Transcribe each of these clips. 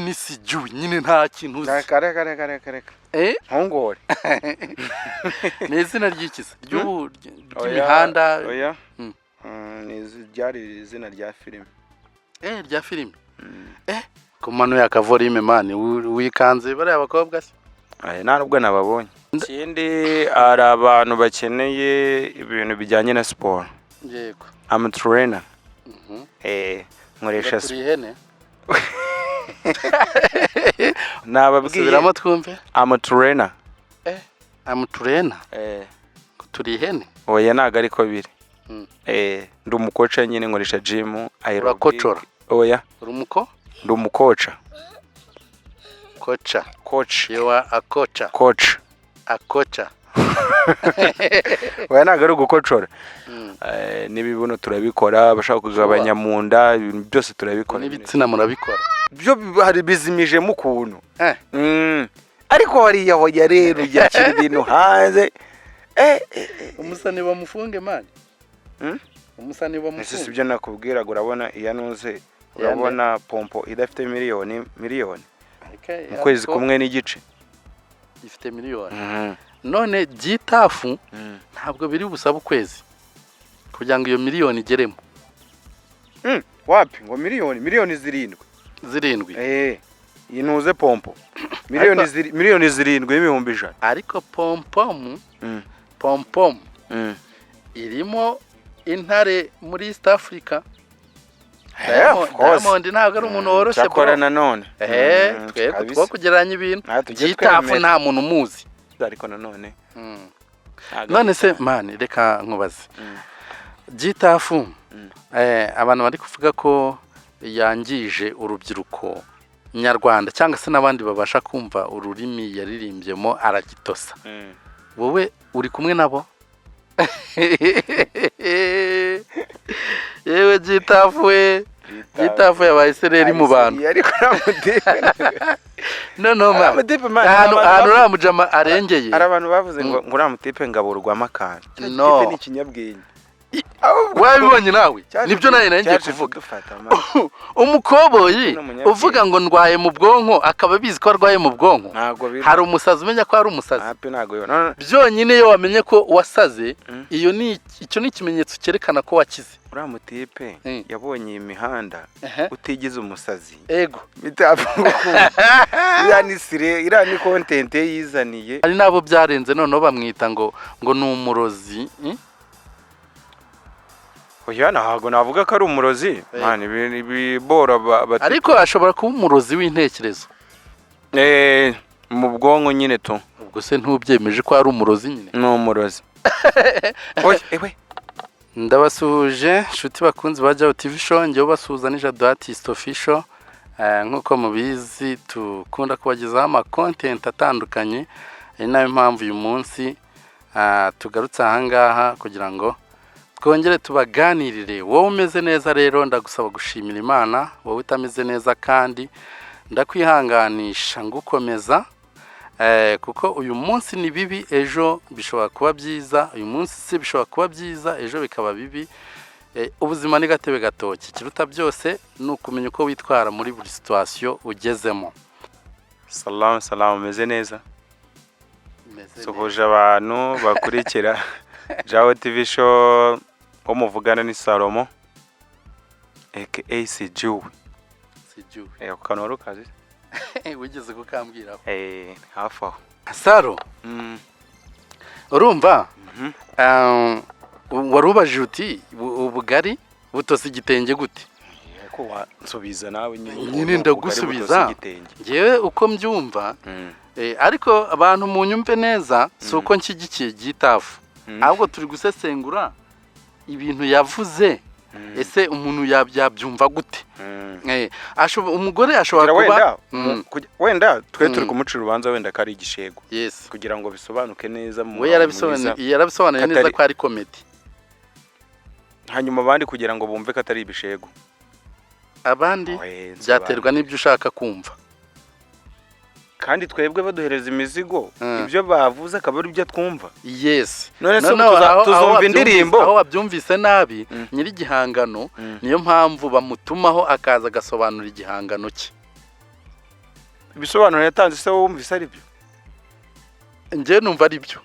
ni sijui nyine nta kintu uzi. Kare. Nkongore. Ni izina ry'ikiza ry'imihanda. Oya. Ni ryari izina rya filime. Rya filime. Komano ya kavorime mani wikanze bari abakobwa se. Nta nubwo nababonye. Ikindi ari abantu bakeneye ibintu bijyanye na sport. Yego. I'm a trainer. Nkoresha ihene. Nababwiramo twumve. I'm a trainer. I'm a trainer. Turi ihene. Oya naga ariko biri. Ndi umukoca nyine nkoresha gym aerobic. Oya. Uri umuko? Ndi umukoca. Coach. You are a coach. A coach. Oya naga ari gukocora. Nibibuno turabikora bashaka kugabanya mu nda ibintu byose turabikora. N'ibitsina murabikora. Byo hari bizimije mu kuntu. Ariko hariya hoya rero yakira ibintu hanze. Umusani bamufunge mani. Umusani bamufunge. Ese sibyo nakubwira urabona iyanuze urabona pompo idafite miliyoni. Ukwezi kumwe n'igice. Ifite miliyoni. None gitafu ntabwo biri busaba ukwezi kugira ngo iyo miliyoni igeremo. Wapi ngo miliyoni 7. Yinuze pompo. Miliyoni 7 y'ibihumbi 100. Ariko pompom irimo intare muri East Africa. Diamond ntabwo ari umuntu woroshye bro. Cyakora nanone. Twebwe kugeranya ibintu. Gitafu nta muntu umuzi. Ariko nanone. None se mani reka nkubaze. Gitafu abantu bari kuvuga ko yangije urubyiruko nyarwanda cyangwa se nabandi babasha kumva ururimi yaririmbyemo aragitosa. Wowe uri kumwe nabo? Yewe Gitafu yabaye sereri mu bantu. Ariko no ahantu ramujama arengeye. Ari abantu bavuze ngo uramutipe ngaburwa makana. Tipe ni kinyabwenge. Wabibonye nawe nibyo naye ngiye kuvuga. Umukoboyi uvuga ngo ndwaye mu bwonko akaba bizi ko arwaye mu bwonko. Hari umusazi umenya ko ari umusazi. Byonyine yo wamenye ko wasaze iyo icyo ni ikimenyetso cyerekana ko wakize. Uramutipe yabonye imihanda utigeze umusazi. Ego bitavuga ko irani content yizaniye. Ari nabo byarenze none bamwita ngo ni umurozi. Oya ntago navuga ko ari umurozi. Man ibibora ariko ashobora kuba umurozi w'intekerezo. Mu bwonko nyine to. Ubwo se ntubyemeje ko ari umurozi nyine? No umurozi. Ndabasuje shuti bakunzi bajya TV show ngiye basuza ni Jado Artist Official. Nkuko mubizi tukunda kubagezaho ama content atandukanye. Nayo mpamvu uyu munsi tugarutse ahangaha kugira ngo twongere tubaganirire. Wowe umeze neza rero ndagusaba gushimira Imana, wowe utameze neza kandi ndakwihanganisha ngukomeza kuko uyu munsi ni bibi ejo bishobora kuba byiza, uyu munsi se bishobora kuba byiza ejo bikaba bibi. Ubuzima ni gatebe gatoki, kiruta byose nukumenya uko witwara muri buri situation ugezemo. Salamu meze neza. Sohoje abantu bakurikira Jao TV show umuvugana ni Salomo aka Siju. Ukanora ukazi? Wigeze kukambwiraho? Hafi aho. Saro? Urumva? Warubaje uti ubugari butose igitenge gute? Ko wansubiza nawe nyine ndagusubiza. Ngewe uko mbyumva ariko abantu munyumve neza suko nshyigikiye Gitafu. Ahubwo turi gusesengura ibintu yavuze. Ese umuntu yabyumva gute? Umugore ashobora kuba wenda twe turi kumucira urubanza wenda kari igishego. Yes. Kugira ngo bisobanuke neza mu yarabisobanuye neza ko ari comedy. Hanyuma abandi kugira ngo bumve ko atari ibishego. Abandi byaterwa n'ibyo ushaka kumva. Kandi twebwe baduhereza imizigo ibyo bavuze akaba ari byo twumva. Yes. None se tuzumva indirimbo aho wabyumvise nabi nyiri gihangano niyo mpamvu bamutumaho akaza gasobanura igihangano cye. ibisobanuro yatanze se wowe wumvise ari byo? njye numva ari byo.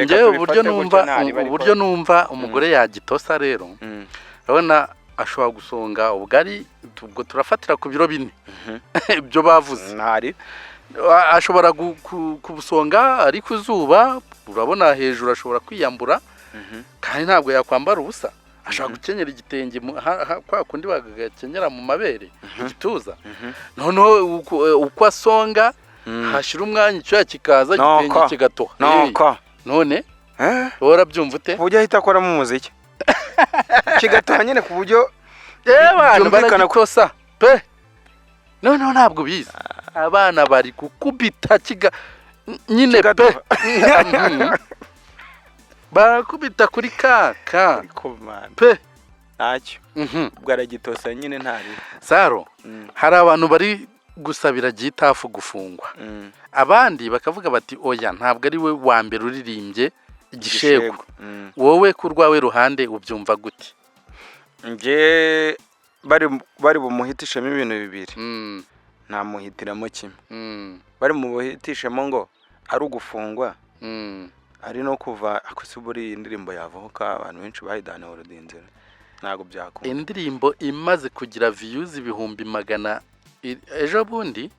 Njye uburyo numva umugore yagitosa rero, urabona ashobora gusonga ubugari, ubwo turafatira ku biro 4 ibyo bavuze. Ntari ashobora kubusonga ari ku zuba, urabona hejuru ashobora kwiyambura, kandi ntabwo yakwambara ubusa. Ashobora gukenyera igitenge kwa kundi bagakenyera mu mabere igituza, noneho uko asonga hashira umwanya icyo kikaza igitenge kigatoha. None urabyumva ute? Ujya ahita akoramo umuziki kigatoha nyine ku buryo byumvikana kosa pe. Noneho ntabwo bizi abana bari gukubita nyine pe. Barakubita kuri kaka pe ntacyo bwaragitosa nyine ntari Saro. Hari abantu bari gusabira gitafu gufungwa, abandi bakavuga bati oya ntabwo ari we wa mbere uririmbye igishego. Wowe ku rwawe ruhande ubyumva gute? nge bari bumuhitishemo ibintu bibiri, nta muhitiramo kimwe. Bari mu buhitishemo ngo ari ugufungwa, ari no kuva akusuburi indirimbo yavuka abantu benshi bahidana urudinzira, ntago byakunda. Indirimbo imaze kugira views 100,000 ejo bundi,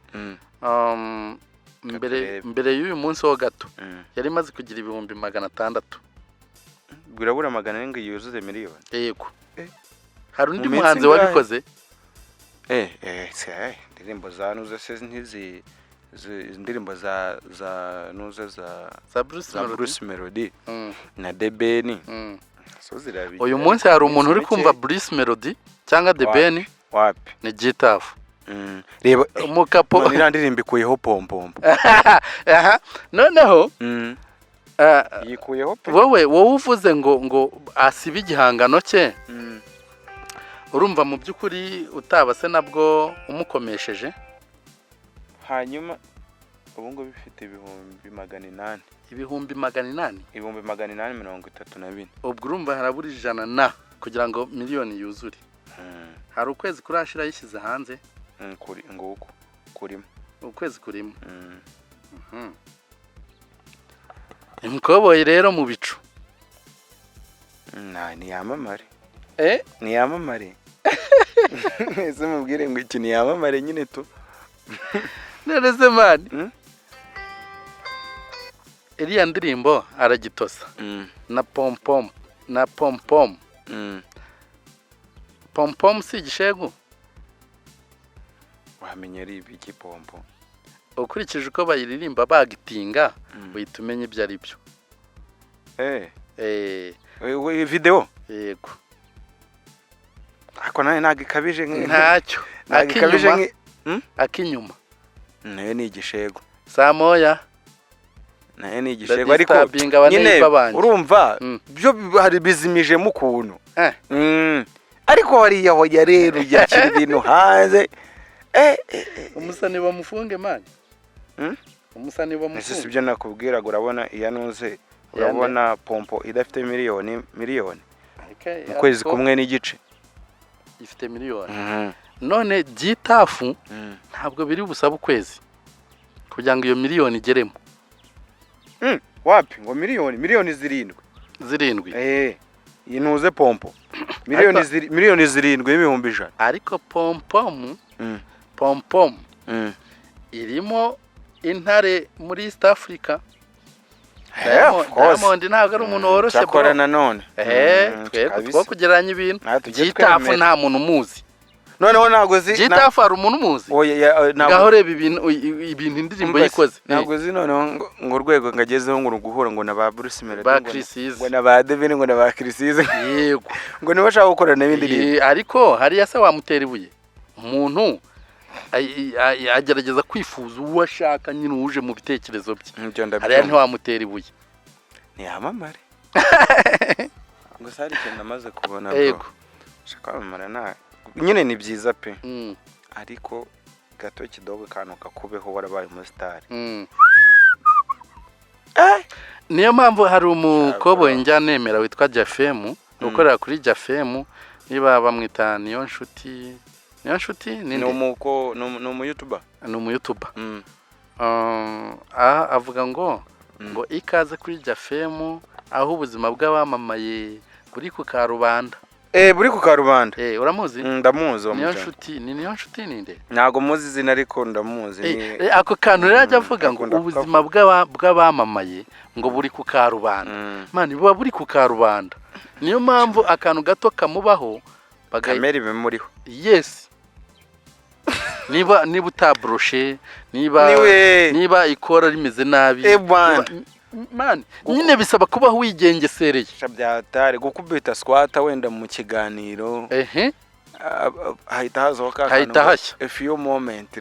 mbere y'uyu munsi ho gato yari imaze kugira 600,000. Birabura 100 ngo yuzuze miliyoni. Yego. Hari undi muhanzi wabikoze? Indirimbo za nuze se ntizi indirimbo za nuze za Bruce Melody na The Ben. So zirabi. Uyu munsi hari umuntu uri kumva Bruce Melody cyangwa The Ben? Wapi? Ni gitafu. Reba umukapo nirandirimba ikuyeho pompompo. Noneho yikuyeho pe. Wowe uvuze ngo asibe igihangano cye, urumva mu byukuri utabase nabwo umukomesheje. Hanyuma ubu ngo bifite 800,000. 800,000? 834. Ubwo urumva harabura 100 kugira ngo miliyoni yuzure. Hari ukwezi kurashira yishyize hanze kuri nguko kurimo ukwezi kurimo. Imkoboye rero mu bicu ni yamamare. Ni yamamare. Ese mubwire ngo iki ni yamamare nyine tu. Nereze mani. Iriya ndirimbo aragitosa na pompom na pompom. Pompom si igishego. Wamenye ari ibiki pompom? Ukurikije uko bayiririmba bagitinga uhita umenya ibyo ari byo. Video? Yego. Ako nawe nagikabije ntacyo. Nagikabije akinyuma. Nayo ni igishego. Samoya. Nayo ni igishego ariko nyine urumva byo hari bizimije mu kuntu. Ariko hariya hoya rero yakira ibintu hanze. Umusani bamufunge mani. Umusani bamufunge. Ese sibyo nakubwira ngo urabona iya nuze, urabona pompo idafite miliyoni mu kwezi kumwe n'igice ifite miliyoni. None gitafu ntabwo biri busaba ukwezi kugira ngo iyo miliyoni igeremo. Wapi ngo miliyoni 7. Inuze pompo miliyoni 7,100,000. Ariko pompom irimo intare muri East Africa. Diamond ntabwo ari umuntu woroshye bro. Cyakora nanone twebwe kugeranya ibintu. Gitafu nta muntu umuzi. Noneho ntabwo zi gitafu ari umuntu umuzi. Ngaho reba ibintu indirimbo yikoze. Ntabwo zi noneho ngo urwego ngagezeho ngo guhura ngo na ba Bruce Melody ngo na ba The Ben ngo na ba Chrisize. Yego. Ngo niba ashaka gukorana n'ibindi bintu. Ariko hari yase wamutera ibuye. Umuntu agerageza kwifuza uwo ashaka nyine uje mu bitekerezo bye. Hariya ntiwamutera ibuye. Ni yamamare. Ngo sari cyane namaze kubona bro. Yego. Shaka amara nyine ni byiza pe. Ariko gato kidogo kantu kakubeho warabaye umustar. Niyo mpamvu hari umukobo njyanemera witwa Jafemu, ukorera kuri Jafemu, niba bamwita niyo nshuti niyo nshuti ni umu-YouTuber. Ni umu-YouTuber. Avuga ngo ikaze kuri Jafemu aho ubuzima bw'abamamaye buri ku karubanda. Buri ku karubanda. Uramuzi? Ndamuzi niyo nshuti ninde? Ntago muzi izina ariko ndamuzi. Ako kantu rero ajya avuga ngo ubuzima bw'abamamaye ngo buri ku karubanda. Mani buba buri ku karubanda. Niyo mpamvu akantu gato kamubaho kamera bimuriho. Yes. Niba utabroshe, niba ikora rimeze nabi. Man, nyine bisaba kubaho wigengesereye. Shabyatare gukubita squat wenda mu kiganiro. Hahita hazoka a few moments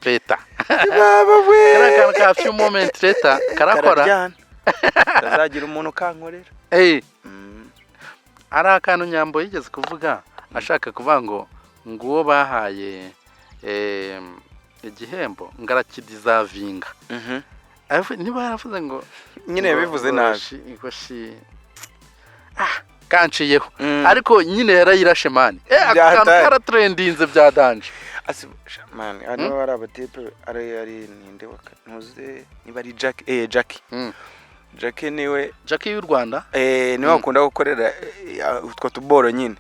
later. Baba we. Karakana a few moments later karakora. Kazagira umuntu kankorera. Ari akantu Nyambo yigeze kuvuga ashaka kuvuga ngo nguwo bahaye igihembo ngarakidizavinga. Niba yaravuze ngo nyine bivuze nabi kanciyeho ariko nyine yarayirashe mani akantu karatrendinze bya danje man hano bari abatipe ari ninde wakanuze niba ari Jackie Jackie y'u Rwanda niwe akunda gukorera utwo tuboro nyine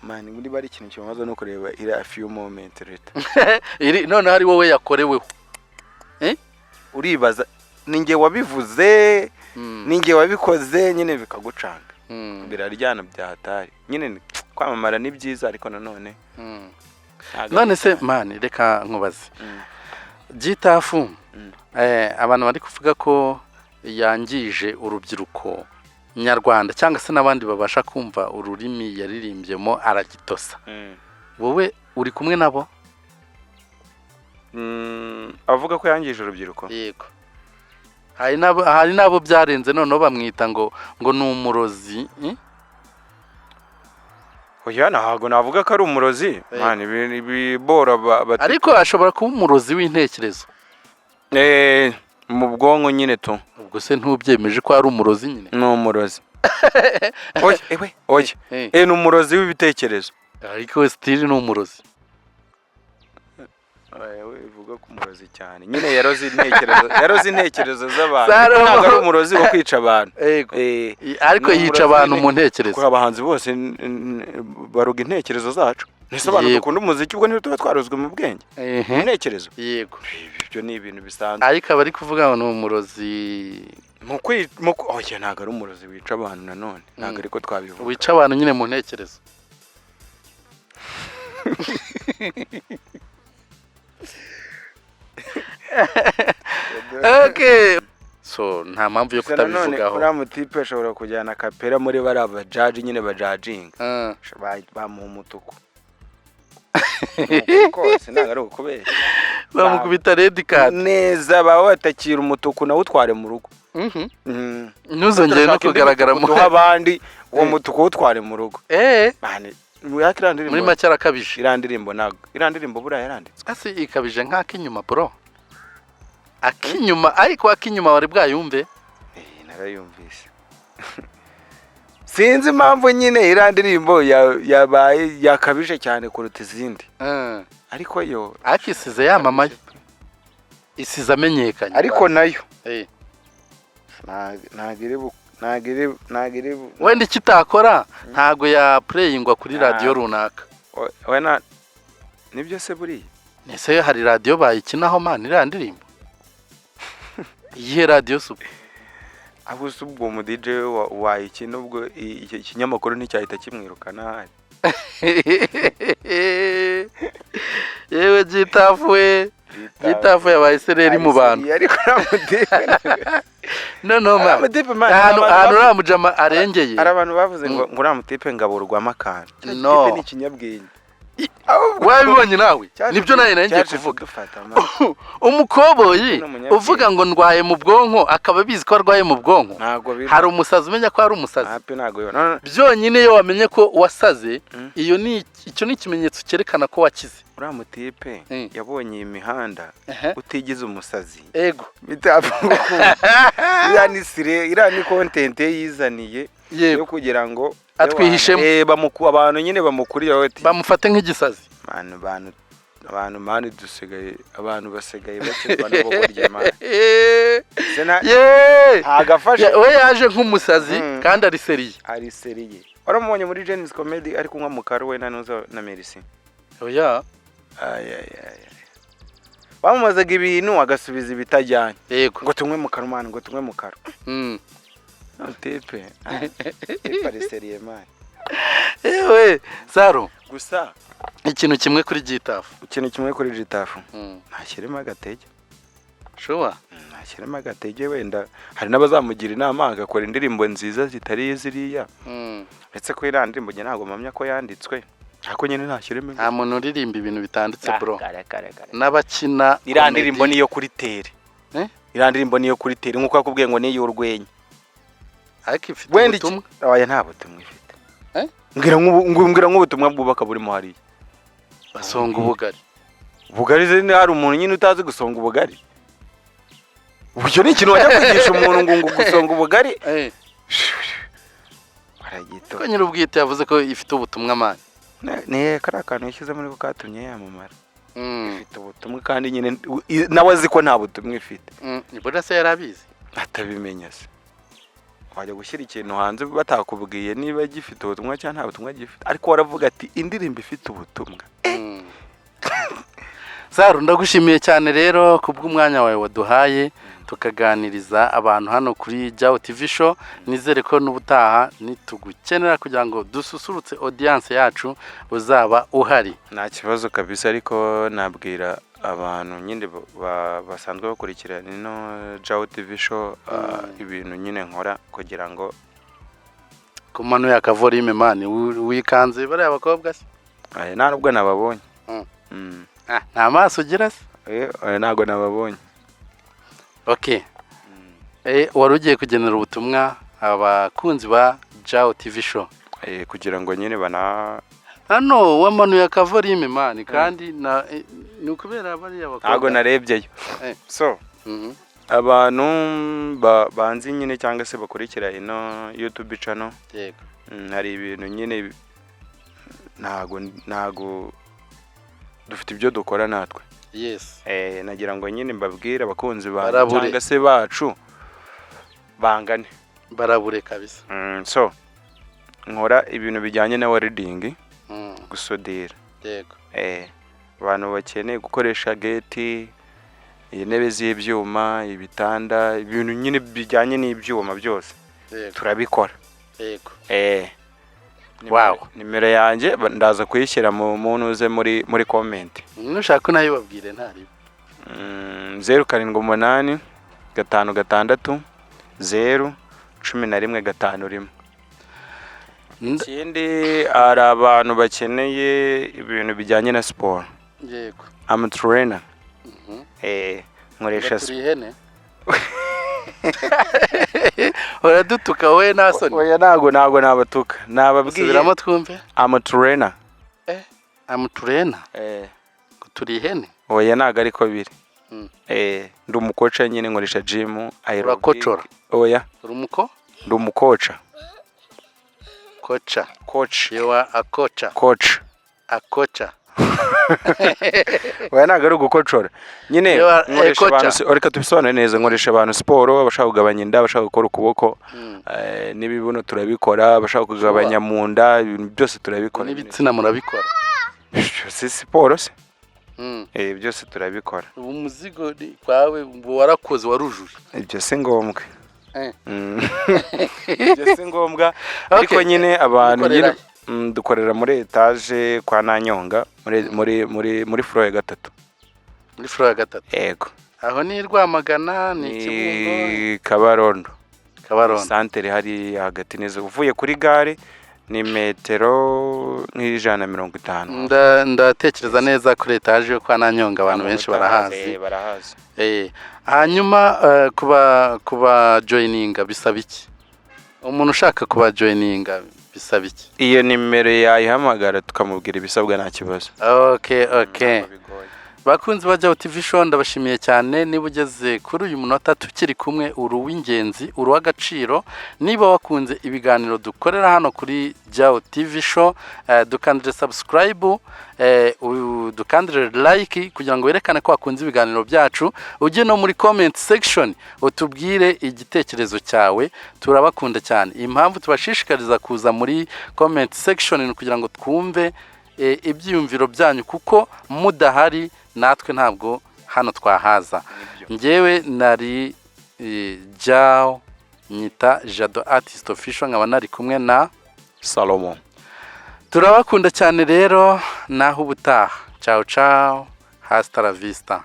man muri bari ikintu kimaze no kureba ira a few moments later none hari wowe yakoreweho uribaza ninge wabivuze ninge wabikoze nyine bikagucanga biraryana byahatari nyine kwamamara ni byiza ariko nanone none se man reka nkubaze Gitafu abantu bari kuvuga ko yangije urubyiruko nyarwanda cyangwa se nabandi babasha kumva ururimi yaririmbyemo aragitosa. Wowe uri kumwe nabo? Avuga ko yangije urubyiruko. Yego. Hari nabo byarenze none bamwita ngo ni umurozi. Oya ntago navuga ko ari umurozi. Man ibibora ariko ashobora kuba umurozi w'intekerezo. Mu bwonko nyine to. Ubwo se ntubyemeje ko ari umurozi nyine? Ni umurozi. Oye. Ni umurozi w'ibitekerezo. Ariko still ni umurozi. Ivuga ko umurozi cyane. Nyine yarozi intekerezo z'abantu. Ntabwo ari umurozi wo kwica abantu. Ariko yica abantu mu ntekerezo. Ko abahanzi bose baruga intekerezo zacu. Nese abantu dukunda umuziki ubwo niyo tuba twarozwe mu bwenge. Intekerezo. Yego. Ibyo ni ibintu bisanzwe. Ariko abari kuvuga ngo ni umurozi oya ntabwo ari umurozi wica abantu nanone. Ntabwo ariko twabivuga. Wica abantu nyine mu ntekerezo. Okay. So nta mpamvu yo kutabivugaho. Uriya mutipe ashobora kujyana kapera muri bari abajaji nyine bajajinga. Bamuha umutuku. Kose ntabwo ari ukubera. Bamukubita red card. Neza baba batakira umutuku nawe utware mu rugo. Ntuzongere no kugaragara mu abandi uwo mutuku utware mu rugo. Muri make arakabije. Irandirimbo buriya yaranditswe. Asi ikabije nk'akinyuma bro. Ariko akinyuma wari bwayumve? Narayumvise. Sinzi impamvu nyine irandirimbo yabaye yakabije cyane kuruta izindi. Ariko yo akisize yamamaye. Isize amenyekanye. Ariko nayo. Nagire wenda kitakora ntago ya playingwa kuri radio runaka. Wena nibyo se buri. Nese hari radio bayikinaho man irandirimbo. Iyi radio subu. Abo subwo mu DJ wayikina ubwo ikinyamakuru nticyahita kimwirukana hari. Yewe Gitafu yabaye sereri mu bantu. Ariko no man. Hano ramujama arengeye. Ari abantu bavuze ngo uramutipe ngaburwa makana. No. Tipe ni kinyabwenge. Wabibonye nawe nibyo naye ngiye kuvuga. Umukoboyi uvuga ngo ndwaye mu bwonko akaba bizi ko arwaye mu bwonko. Hari umusazi umenya ko ari umusazi. Byonyine yo wamenye ko wasaze icyo ni ikimenyetso cyerekana ko wakize. Uramutipe yabonye imihanda utigize umusazi. Ego. Bitavuga ko irani content yizaniye yo kugira ngo atwihishemo abantu nyine bamukuriye bati bamufate nk'igisazi abantu mani dusigaye abantu basigaye bakirwa n'abagorye mani agafashe we yaje nk'umusazi kandi ari seriye waramubonye muri Genesis Comedy ari kunywa mu karo we na Merci oya bamumazaga ibintu agasubiza ibitajyanye yego ngo tunywe mu karo mani ngo tunywe mu karo tepe ari seriye mani ewe Saro gusa ikintu kimwe kuri Gitafu ntashyiremo agatege shuwa ntashyiremo agatege wenda hari n'abazamugira inama agakora indirimbo nziza zitari ziriya ndetse ko iriya ndirimbo njye ntabwo mpamya ko yanditswe ariko nyine ntashyiremo nta muntu uririmba ibintu bitanditse bro n'abakina iriya ndirimbo niyo kuri tere nk'uko yakubwiye ngo niyo urwenya ariko ifite ubutumwa oya nta butumwa ifite mbwira nk'ubutumwa bwubaka burimo hariya basonga ubugari hari umuntu nyine utazi gusonga ubugari uburyo ni ikintu wajya kwigisha umuntu ngo gusonga ubugari ko nyir'ubwite yavuze ko ifite ubutumwa mani ni kariya kantu yashyize muri ko katumye yamamara ifite ubutumwa kandi nyine nawe azi ko nta butumwa ifite nibura se yarabizi atabimenya se wajya gushyira ikintu hanze batakubwiye niba gifite ubutumwa cyangwa nta butumwa gifite ariko waravuga ati indirimbo ifite ubutumwa Saro ndagushimiye cyane rero kubw'umwanya wawe waduhaye tukaganiriza abantu hano kuri Jao TV show nizere ko n'ubutaha nitugukenera kugira ngo dususurutse audience yacu uzaba uhari nta kibazo kabisa ariko nabwira abantu nyine basanzwe bakurikirana ino Jao TV show ibintu nyine nkora kugira ngo kumano yakavorime mani wikanze bari abakobwa se nta nubwo nababonye nta maso ugira se ntago nababonye okay wari ugiye kugenera ubutumwa abakunzi ba Jao TV show kugira ngo nyine hano wamanuye akavorime mani kandi ni ukubera bari abakobwa ntago narebyeyo so abantu banzi nyine cyangwa se bakurikira ino YouTube channel yego hari ibintu nyine ntago dufite ibyo dukora natwe yes nagira ngo nyine mbabwire abakunzi cyangwa se bacu bangane barabure kabisa so nkora ibintu bijyanye na welding gusodera yego abantu bakeneye gukoresha gate intebe z'ibyuma ibitanda ibintu nyine bijyanye n'ibyuma byose turabikora yego wow nimero yanjye ndaza kuyishyira mu muntu uze muri comment nushaka nayo babwire ntari 078 5 6 011 ikindi ari abantu bakeneye ibintu bijyanye na sport yego I'm a trainer nkoresha ihene uradutuka we nasoni oya ntago nabatuka nababwiye subiramo twumve I'm a trainer I'm a trainer turi ihene oya ntago ariko biri ndi umukoca nyine nkoresha gym urakochora oya ndi umukoca coach you are a coach oya ntago ari ugukochora nyine nkoresha abantu reka tubisobanure neza nkoresha abantu siporo bashaka kugabanya inda bashaka gukora ukuboko n'ibibuno turabikora bashaka kugabanya mu nda ibintu byose turabikora n'ibitsina murabikora si siporo se byose turabikora umuzigo kwawe warakoze warujuje ibyo si ngombwa ibyo si ngombwa ariko nyine abantu nyine dukorera muri etage kwa Nanyonga muri floor ya 3 muri floor ya 3 yego aho ni Rwamagana ni Kibungo Kabarondo santere hari hagati neza uvuye kuri gare ni metero nk'ijana50 ndatekereza neza kuri etage yo kwa Nanyonga abantu benshi barahazi hanyuma kuba joininga bisaba iki umuntu ushaka kuba joininga bisaba iki iyo nimero yayihamagara tukamubwira ibisabwa nta kibazo okay bakunzi ba Jao TV Show ndabashimiye cyane niba ugeze kuri uyu munota tukiri kumwe uru w'ingenzi uru w'agaciro niba wakunze ibiganiro dukorera hano kuri Jao TV Show dukandire subscribe dukandire like kugira ngo werekane ko wakunze ibiganiro byacu ujye no muri comment section utubwire igitekerezo cyawe turabakunda cyane impamvu tubashishikariza kuza muri comment section kugira ngo twumve ibyiyumviro byanyu kuko mudahari natwe ntabwo hano twahaza njyewe nari Jao nyita Jado Artist Official nkaba nari kumwe na Salomon turabakunda cyane rero naho ubutaha ciao ciao hasta la vista